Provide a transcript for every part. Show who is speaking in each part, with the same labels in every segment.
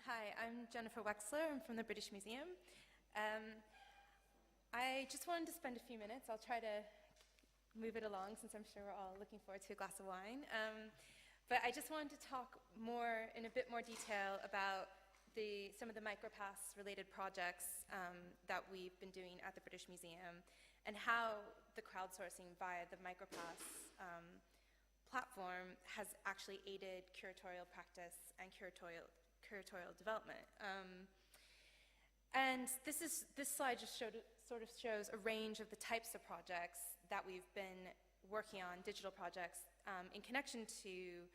Speaker 1: Hi, I'm Jennifer Wexler. I'm from the British Museum. I just wanted to spend a few minutes. I'll try to move it along since I'm sure we're all looking forward to a glass of wine. But I just wanted to talk in a bit more detail about some of the Micropasts related projects that we've been doing at the British Museum and how the crowdsourcing via the Micropasts platform has actually aided curatorial practice and curatorial development. And this slide just sort of shows a range of the types of projects that we've been working on, digital projects, in connection to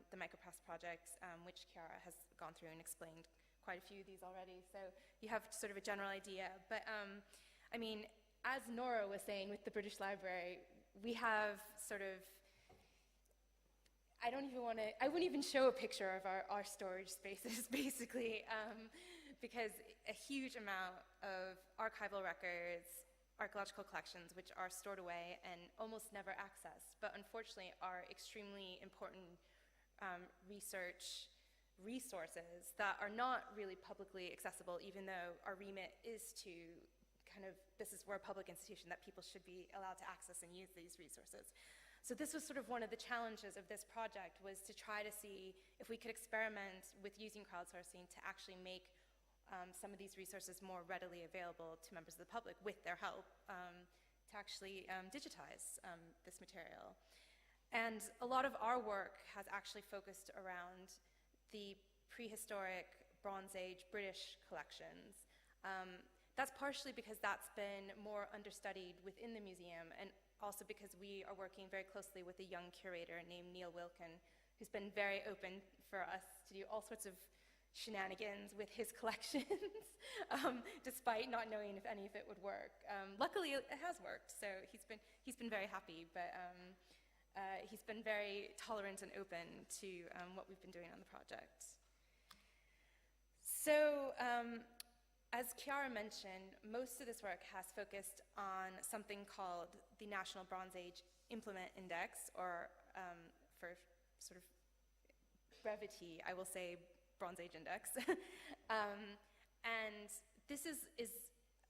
Speaker 1: the Micropast project, which Chiara has gone through and explained quite a few of these already. So you have sort of a general idea. But I mean, as Nora was saying with the British Library, we have sort of, I wouldn't even show a picture of our storage spaces, basically, because a huge amount of archival records, archaeological collections, which are stored away and almost never accessed, but unfortunately are extremely important research resources that are not really publicly accessible, even though our remit is to this is we're a public institution that people should be allowed to access and use these resources. So this was sort of one of the challenges of this project, was to try to see if we could experiment with using crowdsourcing to actually make some of these resources more readily available to members of the public with their help to actually digitize this material. And a lot of our work has actually focused around the prehistoric Bronze Age British collections. That's partially because that's been more understudied within the museum, and also because we are working very closely with a young curator named Neil Wilkin, who's been very open for us to do all sorts of shenanigans with his collections, despite not knowing if any of it would work. Luckily, it has worked, so he's been very happy, but he's been very tolerant and open to what we've been doing on the project. So, as Chiara mentioned, most of this work has focused on something called the National Bronze Age Implement Index, or for sort of brevity, I will say Bronze Age Index. And this is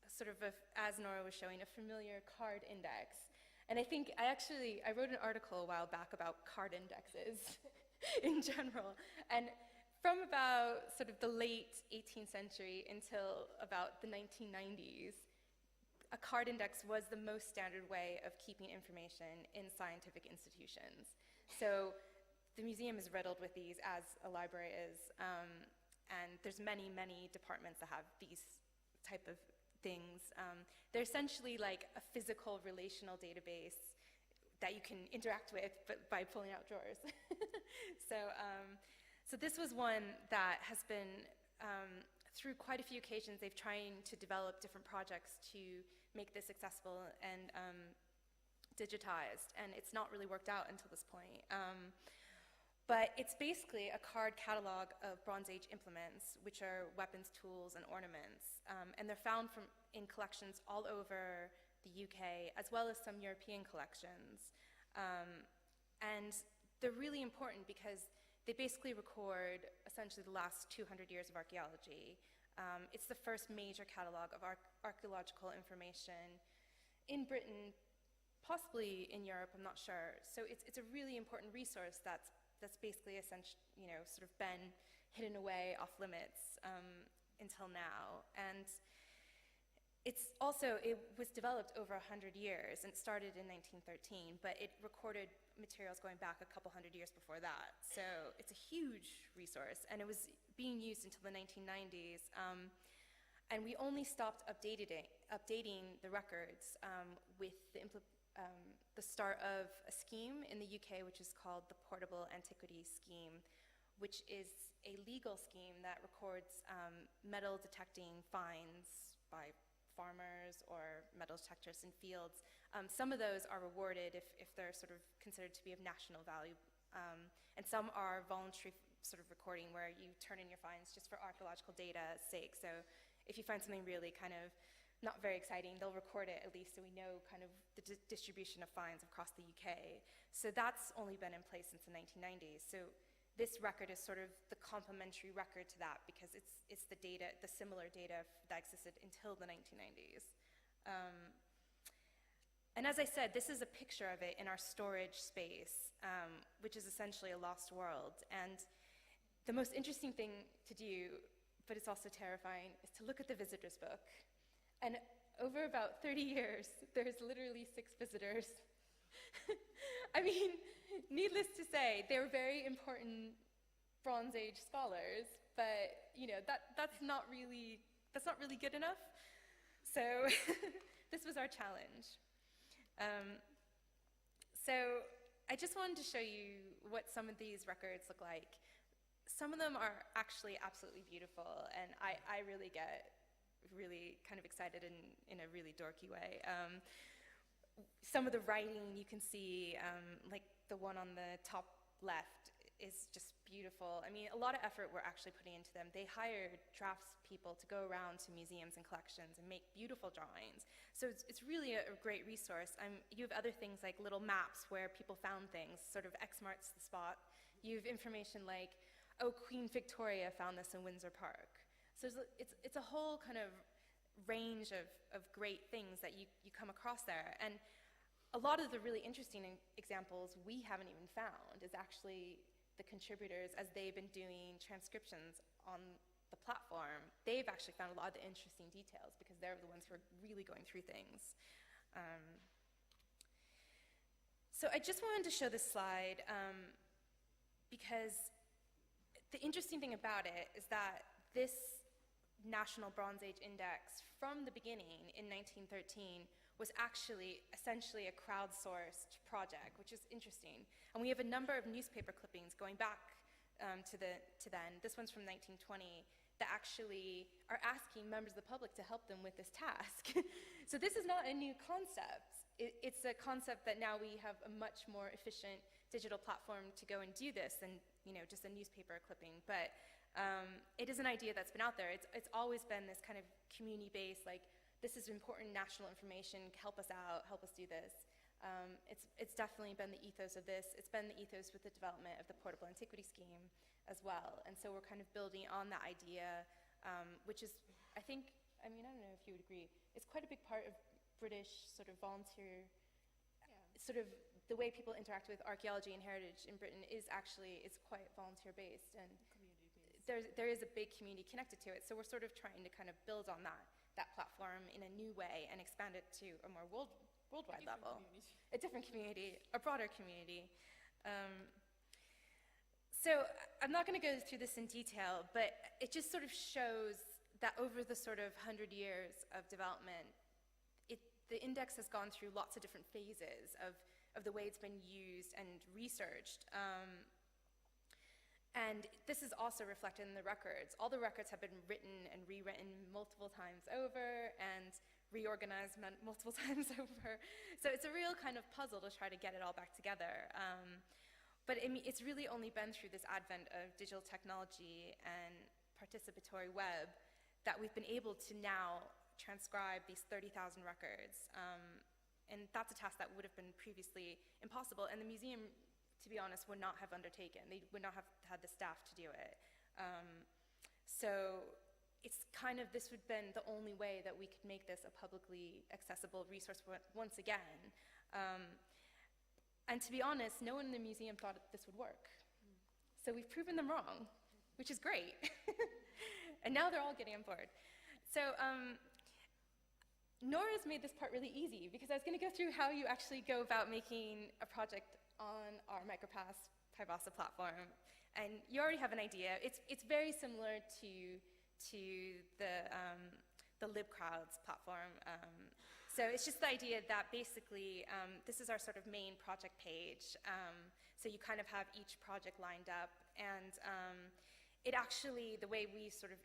Speaker 1: sort of, as Nora was showing, a familiar card index. And I think I wrote an article a while back about card indexes in general. And from about sort of the late 18th century until about the 1990s, a card index was the most standard way of keeping information in scientific institutions. So the museum is riddled with these, as a library is, and there's many, many departments that have these type of things. They're essentially like a physical relational database that you can interact with but by pulling out drawers. So this was one that has been, through quite a few occasions, they've trying to develop different projects to make this accessible and digitized, and it's not really worked out until this point. But it's basically a card catalog of Bronze Age implements, which are weapons, tools, and ornaments. And they're found in collections all over the UK, as well as some European collections. And they're really important because they basically record essentially the last 200 years of archaeology. It's the first major catalog of archaeological information in Britain, possibly in Europe, I'm not sure. So it's a really important resource that's basically sort of been hidden away off limits until now. And it was developed over 100 years, and it started in 1913, but it recorded materials going back a couple hundred years before that. So it's a huge resource, and it was being used until the 1990s. And we only stopped updating the records with the start of a scheme in the UK, which is called the Portable Antiquities Scheme, which is a legal scheme that records metal detecting finds by farmers or metal detectors in fields. Some of those are rewarded if they're sort of considered to be of national value, and some are voluntary sort of recording where you turn in your finds just for archaeological data's sake. So if you find something really kind of not very exciting, they'll record it at least so we know kind of the distribution of finds across the UK. So that's only been in place since the 1990s. So this record is sort of the complementary record to that because it's the data, the similar data that existed until the 1990s. And as I said, this is a picture of it in our storage space, which is essentially a lost world. And the most interesting thing to do, but it's also terrifying, is to look at the visitors book. And over about 30 years, there's literally 6 visitors. I mean, needless to say, they were very important Bronze Age scholars, but you know, that's not really good enough. So this was our challenge. So I just wanted to show you what some of these records look like. Some of them are actually absolutely beautiful, and I really get really kind of excited in a really dorky way. Some of the writing you can see, like the one on the top left, is just beautiful. I mean, a lot of effort we're actually putting into them. They hired draftspeople to go around to museums and collections and make beautiful drawings. So it's really a great resource. You have other things like little maps where people found things, sort of X marks the spot. You have information like, oh, Queen Victoria found this in Windsor Park. So it's a whole kind of range of great things that you come across there. And a lot of the really interesting examples we haven't even found is actually the contributors, as they've been doing transcriptions on the platform. They've actually found a lot of the interesting details because they're the ones who are really going through things. So I just wanted to show this slide because the interesting thing about it is that this National Bronze Age Index, from the beginning in 1913, was actually essentially a crowdsourced project, which is interesting. And we have a number of newspaper clippings going back to then. This one's from 1920 that actually are asking members of the public to help them with this task. So this is not a new concept. It's a concept that now we have a much more efficient digital platform to go and do this than just a newspaper clipping. But it is an idea that's been out there. It's always been this kind of community-based, like, this is important national information, help us out, help us do this. It's definitely been the ethos of this. It's been the ethos with the development of the portable antiquity scheme as well. And so we're kind of building on that idea, which is, I don't know if you would agree, it's quite a big part of British sort of volunteer, sort of the way people interact with archaeology and heritage in Britain is quite volunteer-based. And there is a big community connected to it. So we're sort of trying to kind of build on that platform in a new way and expand it to a more worldwide level. A different community, a broader community. So I'm not going to go through this in detail, but it just sort of shows that over the sort of 100 years of development, the index has gone through lots of different phases of the way it's been used and researched. And this is also reflected in the records. All the records have been written and rewritten multiple times over and reorganized multiple times over. So it's a real kind of puzzle to try to get it all back together. But it's really only been through this advent of digital technology and participatory web that we've been able to now transcribe these 30,000 records. And that's a task that would have been previously impossible. And the museum, to be honest, would not have undertaken. They would not have had the staff to do it. So it's kind of, this would have been the only way that we could make this a publicly accessible resource once again. And to be honest, no one in the museum thought this would work. So we've proven them wrong, which is great. And now they're all getting on board. So Nora's made this part really easy because I was going to go through how you actually go about making a project on our Micropasts platform, and you already have an idea. It's very similar to the LibCrowds platform. So it's just the idea that basically this is our sort of main project page. So you kind of have each project lined up, and it actually, the way we sort of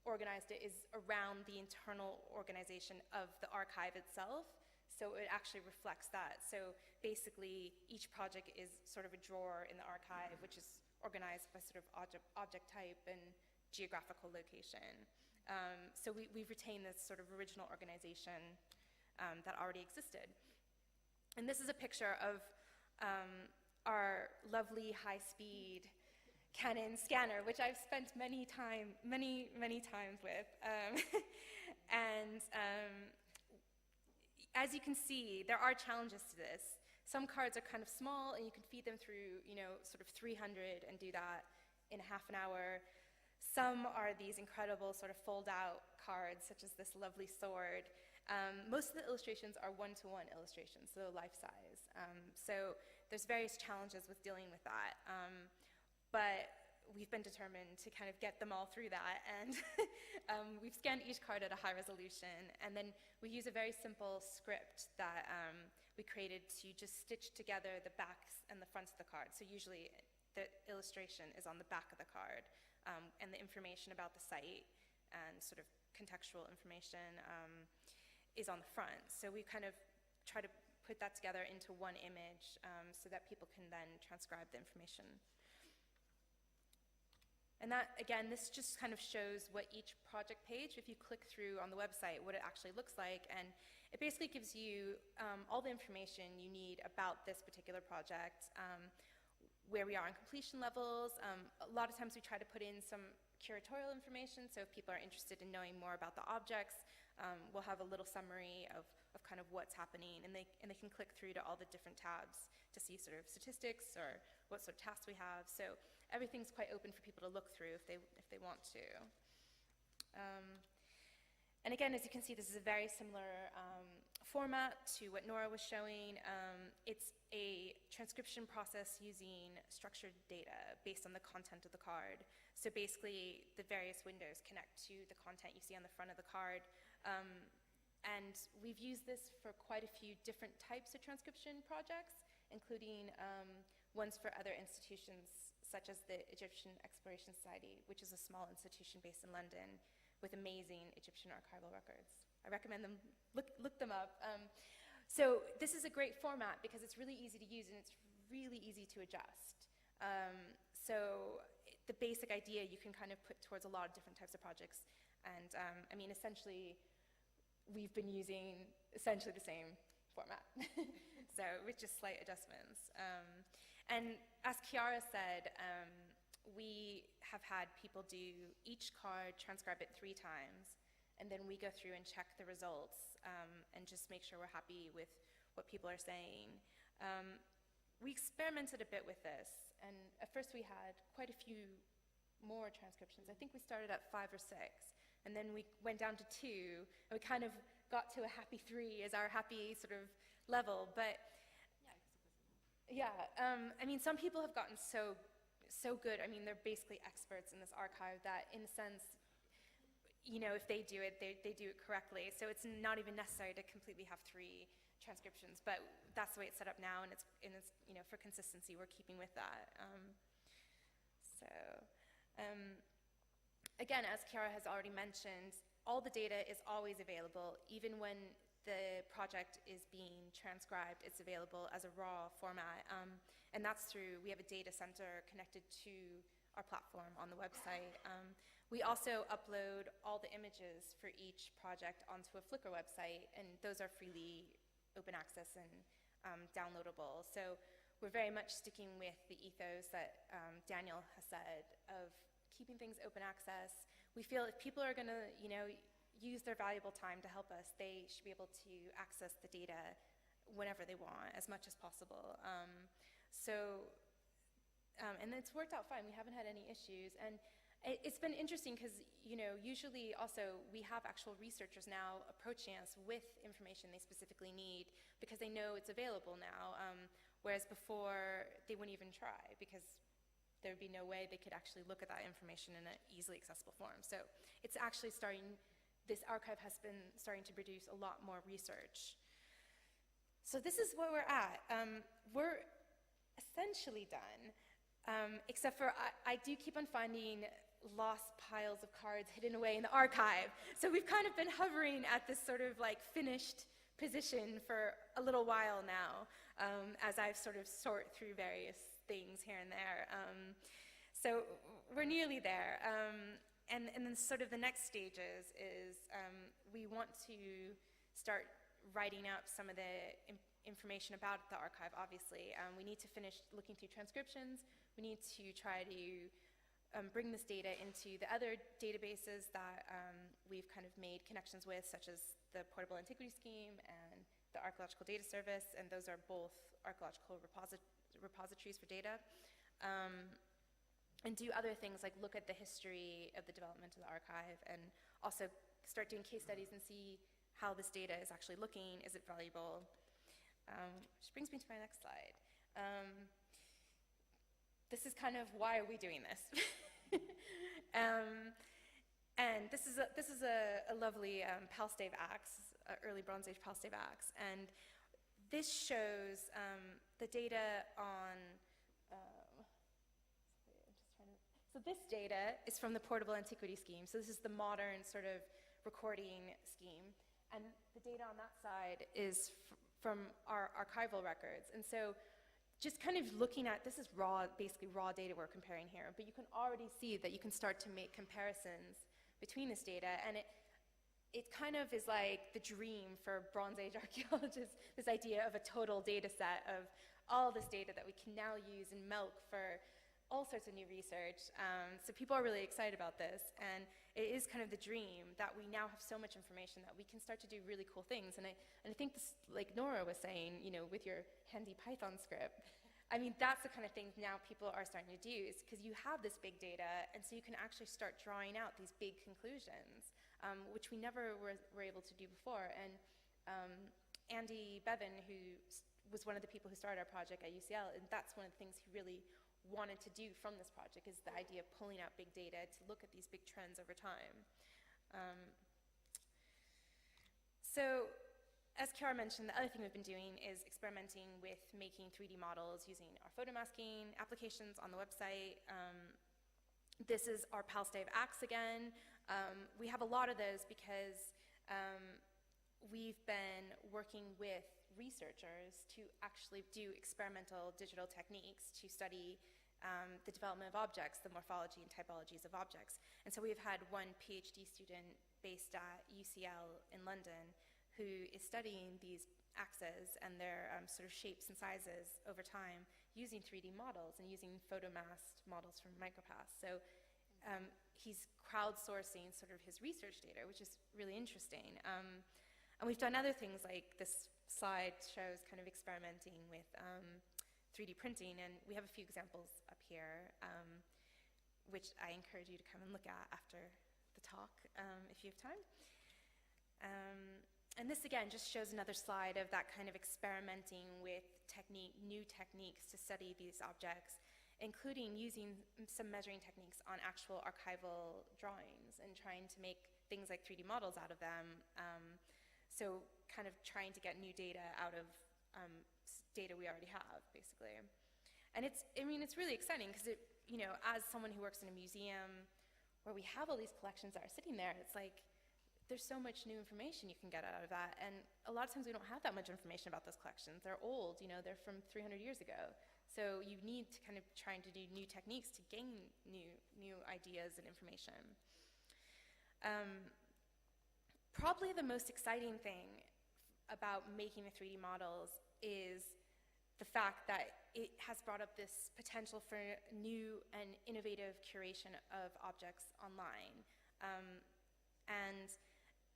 Speaker 1: organized it is around the internal organization of the archive itself. So it actually reflects that. So basically, each project is sort of a drawer in the archive, which is organized by sort of object type and geographical location. So we've retained this sort of original organization that already existed. And this is a picture of our lovely high-speed Canon scanner, which I've spent many times with. And as you can see, there are challenges to this. Some cards are kind of small, and you can feed them through, sort of 300 and do that in a half an hour. Some are these incredible sort of fold-out cards, such as this lovely sword. Most of the illustrations are one-to-one illustrations, so life-size. So there's various challenges with dealing with that. But we've been determined to kind of get them all through that, and we've scanned each card at a high resolution, and then we use a very simple script that we created to just stitch together the backs and the fronts of the card. So usually the illustration is on the back of the card, and the information about the site and sort of contextual information is on the front. So we kind of try to put that together into one image so that people can then transcribe the information. And that, again, this just kind of shows what each project page, if you click through on the website, what it actually looks like. And it basically gives you all the information you need about this particular project, where we are on completion levels. A lot of times we try to put in some curatorial information, so if people are interested in knowing more about the objects, we'll have a little summary of kind of what's happening, and they can click through to all the different tabs to see sort of statistics or what sort of tasks we have. So everything's quite open for people to look through if they want to. And again, as you can see, this is a very similar format to what Nora was showing. It's a transcription process using structured data based on the content of the card. So basically, the various windows connect to the content you see on the front of the card. And we've used this for quite a few different types of transcription projects, including ones for other institutions, such as the Egyptian Exploration Society, which is a small institution based in London with amazing Egyptian archival records. I recommend them, look them up. So this is a great format because it's really easy to use and it's really easy to adjust. So the basic idea you can kind of put towards a lot of different types of projects. And I mean, essentially, we've been using essentially the same format. So with just slight adjustments. And as Chiara said, we have had people do each card, transcribe it 3 times, and then we go through and check the results and just make sure we're happy with what people are saying. We experimented a bit with this, and at first we had quite a few more transcriptions. I think we started at 5 or 6, and then we went down to 2, and we kind of got to a happy 3 as our happy sort of level. But yeah, I mean, some people have gotten so good. I mean, they're basically experts in this archive that, in a sense, if they do it, they do it correctly. So it's not even necessary to completely have 3 transcriptions, but that's the way it's set up now, and it's for consistency, we're keeping with that. Again, as Chiara has already mentioned, all the data is always available, even when the project is being transcribed, it's available as a raw format. And that's through, we have a data center connected to our platform on the website. We also upload all the images for each project onto a Flickr website, and those are freely open access and downloadable. So we're very much sticking with the ethos that Daniel has said of keeping things open access. We feel if people are gonna, use their valuable time to help us, they should be able to access the data whenever they want, as much as possible. And it's worked out fine. We haven't had any issues. And it's been interesting because, usually also we have actual researchers now approaching us with information they specifically need because they know it's available now, whereas before they wouldn't even try because there would be no way they could actually look at that information in an easily accessible form. So it's actually this archive has been starting to produce a lot more research. So this is where we're at. We're essentially done, except for I do keep on finding lost piles of cards hidden away in the archive. So we've kind of been hovering at this sort of like finished position for a little while now, as I've sort of sort through various things here and there. So we're nearly there. And then sort of the next stages is we want to start writing up some of the information about the archive, obviously. We need to finish looking through transcriptions. We need to try to bring this data into the other databases that we've kind of made connections with, such as the Portable Antiquity Scheme and the Archaeological Data Service, and those are both archaeological repositories for data. And do other things like look at the history of the development of the archive, and also start doing case studies and see how this data is actually looking. Is it valuable? Which brings me to my next slide. This is kind of why are we doing this? And this is a lovely Palstave axe, early Bronze Age Palstave axe, and this shows the data on. So this data is from the Portable Antiquity Scheme. So this is the modern sort of recording scheme, and the data on that side is from our archival records. And so just kind of looking at, this is raw, basically raw data we're comparing here, but you can already see that you can start to make comparisons between this data, and it kind of is like the dream for Bronze Age archaeologists, this idea of a total data set of all this data that we can now use and milk for all sorts of new research. So people are really excited about this, and it is kind of the dream that we now have so much information that we can start to do really cool things. And I think this, like Nora was saying, you know, with your handy Python script, I mean, that's the kind of things now people are starting to do, is because you have this big data, and so you can actually start drawing out these big conclusions, which we never were able to do before. And Andy Bevan, who was one of the people who started our project at UCL, and that's one of the things he really wanted to do from this project, is the idea of pulling out big data to look at these big trends over time. So, as Chiara mentioned, the other thing we've been doing is experimenting with making 3D models using our photomasking applications on the website. This is our Palstave axe again. We have a lot of those because we've been working with researchers to actually do experimental digital techniques to study the development of objects, the morphology and typologies of objects. And so we've had one PhD student based at UCL in London who is studying these axes and their sort of shapes and sizes over time using 3D models and using photomasked models from Micropasts. So he's crowdsourcing sort of his research data, which is really interesting. And we've done other things, like this slide shows kind of experimenting with 3D printing, and we have a few examples up here, which I encourage you to come and look at after the talk, if you have time. And this again just shows another slide of that kind of experimenting with new techniques to study these objects, including using some measuring techniques on actual archival drawings and trying to make things like 3D models out of them. So kind of trying to get new data out of data we already have, basically. And it's really exciting because as someone who works in a museum where we have all these collections that are sitting there, it's like there's so much new information you can get out of that. And a lot of times we don't have that much information about those collections. They're old, they're from 300 years ago. So you need to kind of trying to do new techniques to gain new ideas and information. Probably the most exciting thing about making the 3D models is the fact that it has brought up this potential for new and innovative curation of objects online. And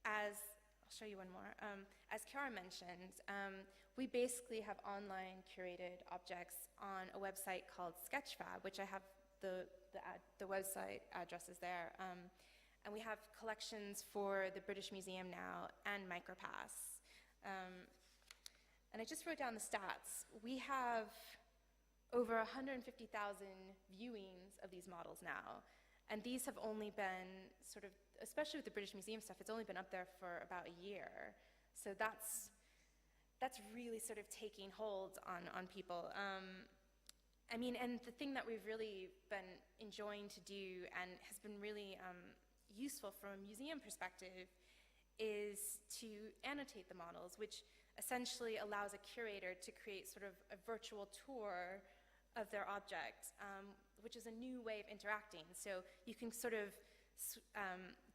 Speaker 1: as, I'll show you one more, as Chiara mentioned, we basically have online curated objects on a website called Sketchfab, which I have the website address is there. And we have collections for the British Museum now and Micropasts. And I just wrote down the stats. We have over 150,000 viewings of these models now. And these have only been sort of, especially with the British Museum stuff, it's only been up there for about a year. So that's really sort of taking hold on people. And the thing that we've really been enjoying to do and has been really useful from a museum perspective is to annotate the models, which essentially allows a curator to create sort of a virtual tour of their object, which is a new way of interacting. So you can sort of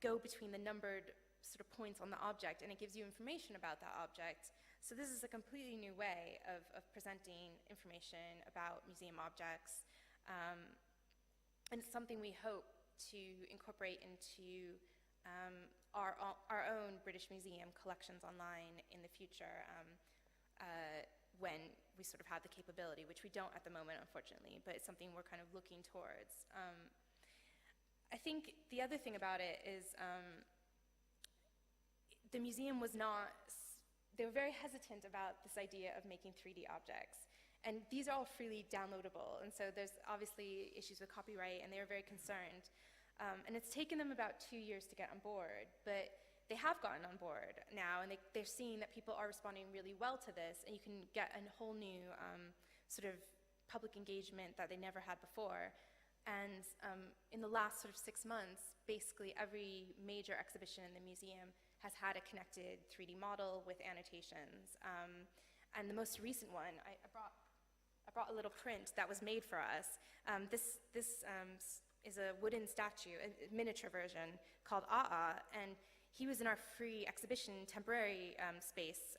Speaker 1: go between the numbered sort of points on the object, and it gives you information about that object. So this is a completely new way of presenting information about museum objects. And it's something we hope to incorporate into our own British Museum collections online in the future when we sort of have the capability, which we don't at the moment, unfortunately, but it's something we're kind of looking towards. I think the other thing about it is the museum was not, they were very hesitant about this idea of making 3D objects. And these are all freely downloadable, and so there's obviously issues with copyright, and they were very concerned. And it's taken them about 2 years to get on board, but they have gotten on board now, and they're seeing that people are responding really well to this, and you can get a whole new sort of public engagement that they never had before. And in the last sort of 6 months, basically every major exhibition in the museum has had a connected 3D model with annotations. And the most recent one, I brought a little print that was made for us. This is a wooden statue, a miniature version called and he was in our free exhibition temporary space.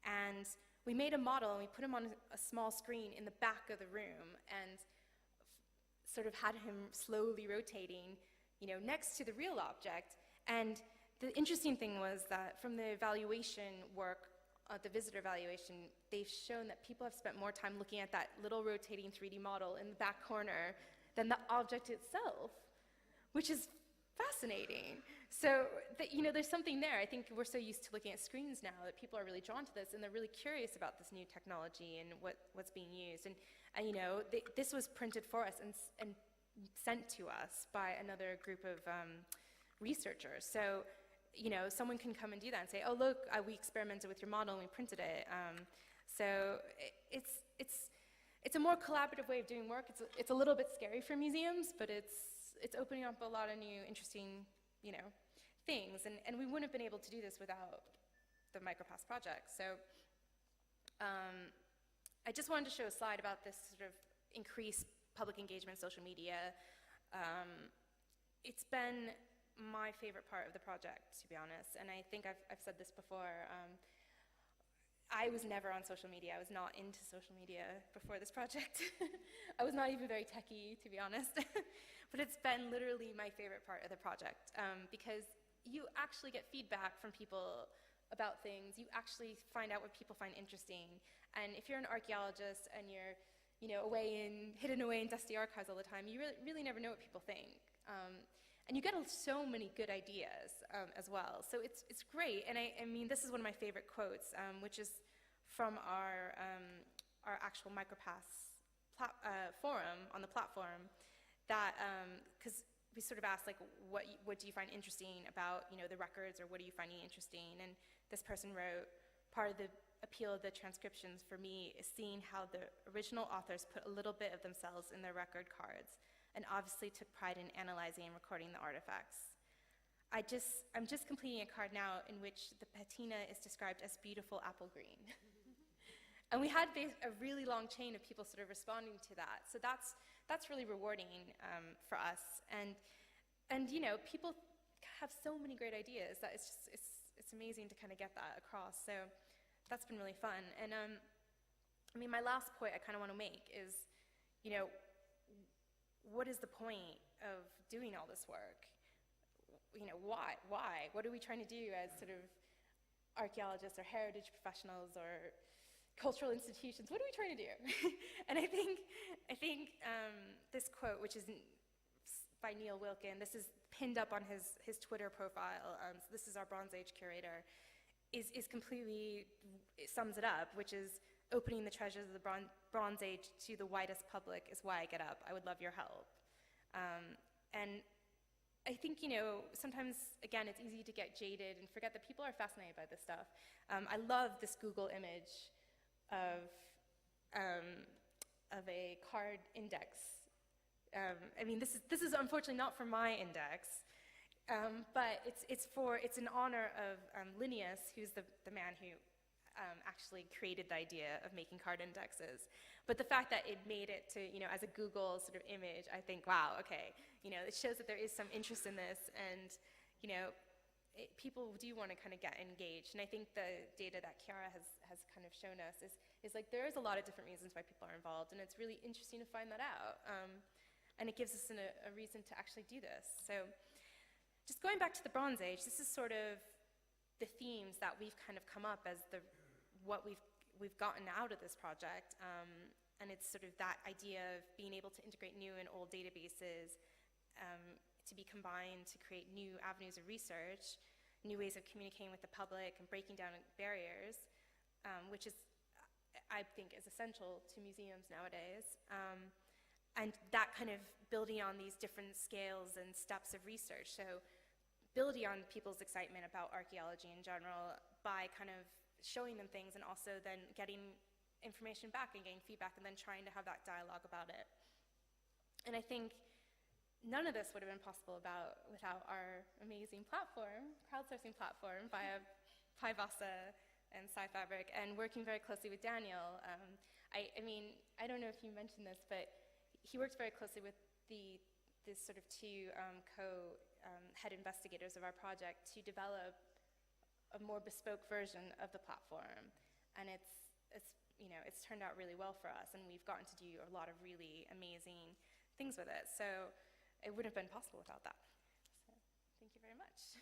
Speaker 1: And we made a model, and we put him on a small screen in the back of the room, and sort of had him slowly rotating, next to the real object. And the interesting thing was that from the evaluation work, the visitor evaluation, they've shown that people have spent more time looking at that little rotating 3D model in the back corner than the object itself, which is fascinating. So there's something there. I think we're so used to looking at screens now that people are really drawn to this, and they're really curious about this new technology and what's being used. And this was printed for us and sent to us by another group of researchers. So someone can come and do that and say, oh, look, we experimented with your model and we printed it. So it's a more collaborative way of doing work. It's a little bit scary for museums, but it's opening up a lot of new interesting, things. And we wouldn't have been able to do this without the Micropasts project. So I just wanted to show a slide about this sort of increased public engagement, social media. It's been my favorite part of the project, to be honest, and I think I've said this before. I was never on social media. I was not into social media before this project. I was not even very techie, to be honest. But it's been literally my favorite part of the project, because you actually get feedback from people about things. You actually find out what people find interesting. And if you're an archaeologist and you're hidden away in dusty archives all the time, you really never know what people think. And you get so many good ideas as well. So it's great. And I mean, this is one of my favorite quotes, which is from our actual Micropasts forum on the platform. That because we sort of asked, like, what do you find interesting about the records, or what are you finding interesting? And this person wrote, part of the appeal of the transcriptions for me is seeing how the original authors put a little bit of themselves in their record cards, and obviously took pride in analyzing and recording the artifacts. I'm just completing a card now in which the patina is described as beautiful apple green. And we had a really long chain of people sort of responding to that. So that's really rewarding for us. And people have so many great ideas that it's amazing to kind of get that across. So that's been really fun. And I mean, my last point I kind of want to make is, what is the point of doing all this work? Why? What are we trying to do as sort of archaeologists or heritage professionals or cultural institutions? What are we trying to do? And I think this quote, which is by Neil Wilkin, this is pinned up on his Twitter profile, so this is our Bronze Age curator, is completely, it sums it up, which is, opening the treasures of the Bronze Age to the widest public is why I get up. I would love your help. And I think, sometimes, again, it's easy to get jaded and forget that people are fascinated by this stuff. I love this Google image of a card index. I mean, this is unfortunately not for my index, but it's in honor of Linnaeus, who's the man who actually created the idea of making card indexes. But the fact that it made it to, as a Google sort of image, I think, wow, okay, it shows that there is some interest in this, and, people do want to kind of get engaged. And I think the data that Chiara has kind of shown us is like there is a lot of different reasons why people are involved, and it's really interesting to find that out. And it gives us a reason to actually do this. So just going back to the Bronze Age, this is sort of the themes that we've kind of come up as what we've gotten out of this project. And it's sort of that idea of being able to integrate new and old databases to be combined to create new avenues of research, new ways of communicating with the public and breaking down barriers, which is, I think, is essential to museums nowadays. And that kind of building on these different scales and steps of research. So building on people's excitement about archaeology in general by kind of showing them things and also then getting information back and getting feedback and then trying to have that dialogue about it. And I think none of this would have been possible without our amazing platform, crowdsourcing platform via Pybasa and Scifabric, and working very closely with Daniel. I mean, I don't know if you mentioned this, but he worked very closely with this sort of two head investigators of our project to develop a more bespoke version of the platform, and it's turned out really well for us, and we've gotten to do a lot of really amazing things with it. So it wouldn't have been possible without that. So thank you very much.